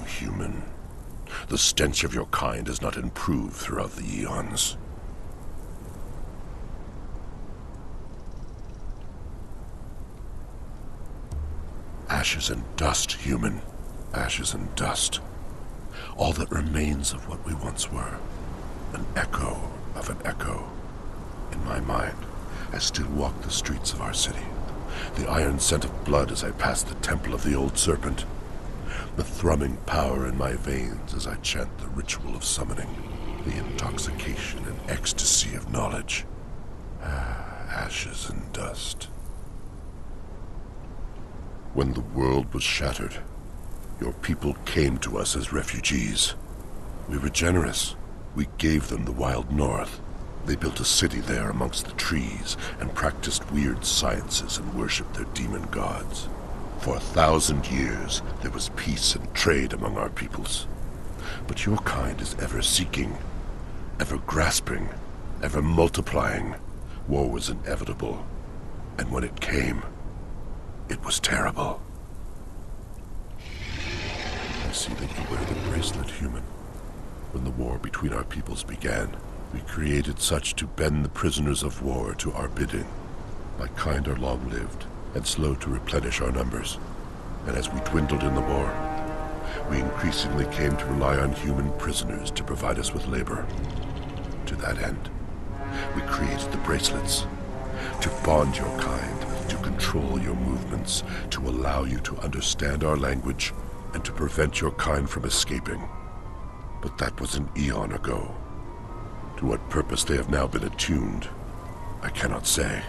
human. The stench of your kind has not improved throughout the eons. Ashes and dust, human. Ashes and dust. All that remains of what we once were. An echo of an echo. In my mind, I still walk the streets of our city. The iron scent of blood as I pass the temple of the old serpent. The thrumming power in my veins as I chant the ritual of summoning. The intoxication and ecstasy of knowledge. Ashes and dust. When the world was shattered, your people came to us as refugees. We were generous. We gave them the wild north. They built a city there amongst the trees and practiced weird sciences and worshipped their demon gods. For 1,000 years, there was peace and trade among our peoples. But your kind is ever seeking, ever grasping, ever multiplying. War was inevitable, and when it came, it was terrible. I see that you wear the bracelet, human. When the war between our peoples began, we created such to bend the prisoners of war to our bidding. My kind are long-lived and slow to replenish our numbers. And as we dwindled in the war, we increasingly came to rely on human prisoners to provide us with labor. To that end, we created the bracelets, to bond your kind, to control your movements, to allow you to understand our language, and to prevent your kind from escaping. But that was an eon ago. To what purpose they have now been attuned, I cannot say.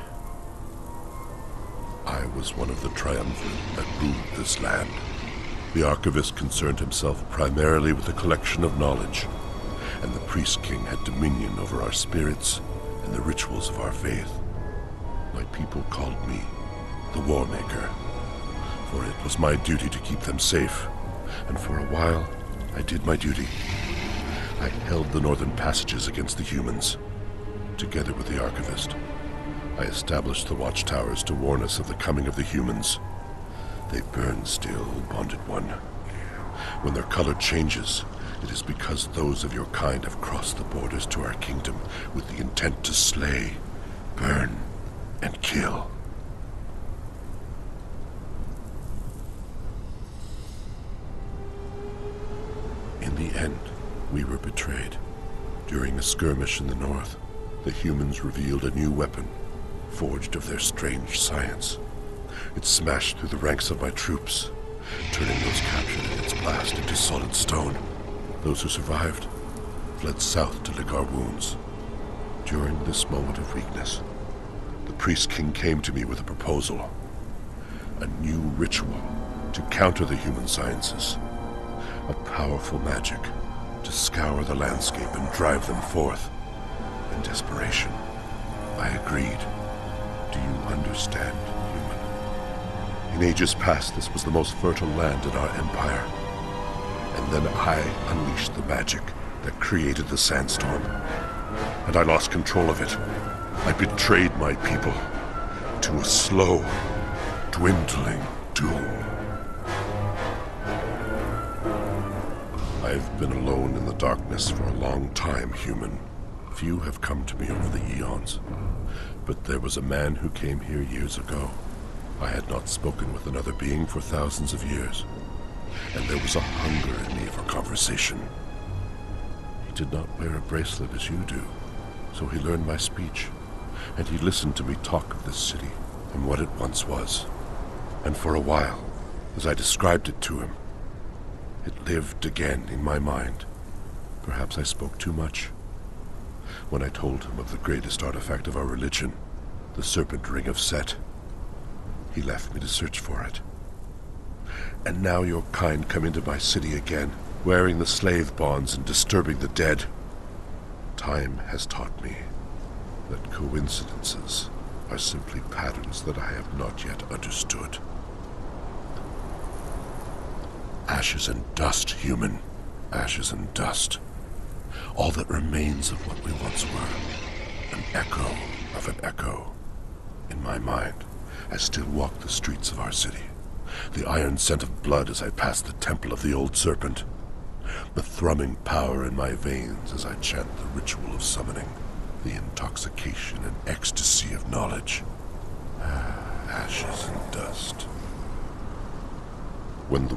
I was one of the triumvirate that ruled this land. The archivist concerned himself primarily with the collection of knowledge, and the priest king had dominion over our spirits and the rituals of our faith. My people called me the Warmaker, for it was my duty to keep them safe, and for a while I did my duty. I held the northern passages against the humans. Together with the archivist, I established the watchtowers to warn us of the coming of the humans. They burn still, bonded one. When their color changes, it is because those of your kind have crossed the borders to our kingdom with the intent to slay, burn, and kill. In the end, we were betrayed. During a skirmish in the north, the humans revealed a new weapon, forged of their strange science. It smashed through the ranks of my troops, turning those captured in its blast into solid stone. Those who survived fled south to lick our wounds. During this moment of weakness, the priest king came to me with a proposal. A new ritual to counter the human sciences. A powerful magic to scour the landscape and drive them forth. In desperation, I agreed. Do you understand, human? In ages past, this was the most fertile land in our empire. And then I unleashed the magic that created the sandstorm. And I lost control of it. I betrayed my people to a slow, dwindling doom. I've been alone in the darkness for a long time, human. Few have come to me over the eons. But there was a man who came here years ago. I had not spoken with another being for thousands of years. And there was a hunger in me for conversation. He did not wear a bracelet as you do, so he learned my speech. And he listened to me talk of this city and what it once was. And for a while, as I described it to him, it lived again in my mind. Perhaps I spoke too much. When I told him of the greatest artifact of our religion, the serpent ring of Set, he left me to search for it. And now your kind come into my city again, wearing the slave bonds and disturbing the dead. Time has taught me that coincidences are simply patterns that I have not yet understood. Ashes and dust, human. Ashes and dust. All that remains of what we once were. An echo of an echo. In my mind, I still walk the streets of our city. the iron scent of blood as I passed the temple of the old serpent, the thrumming power in my veins as I chant the ritual of summoning, the intoxication and ecstasy of knowledge. Ashes and dust. When the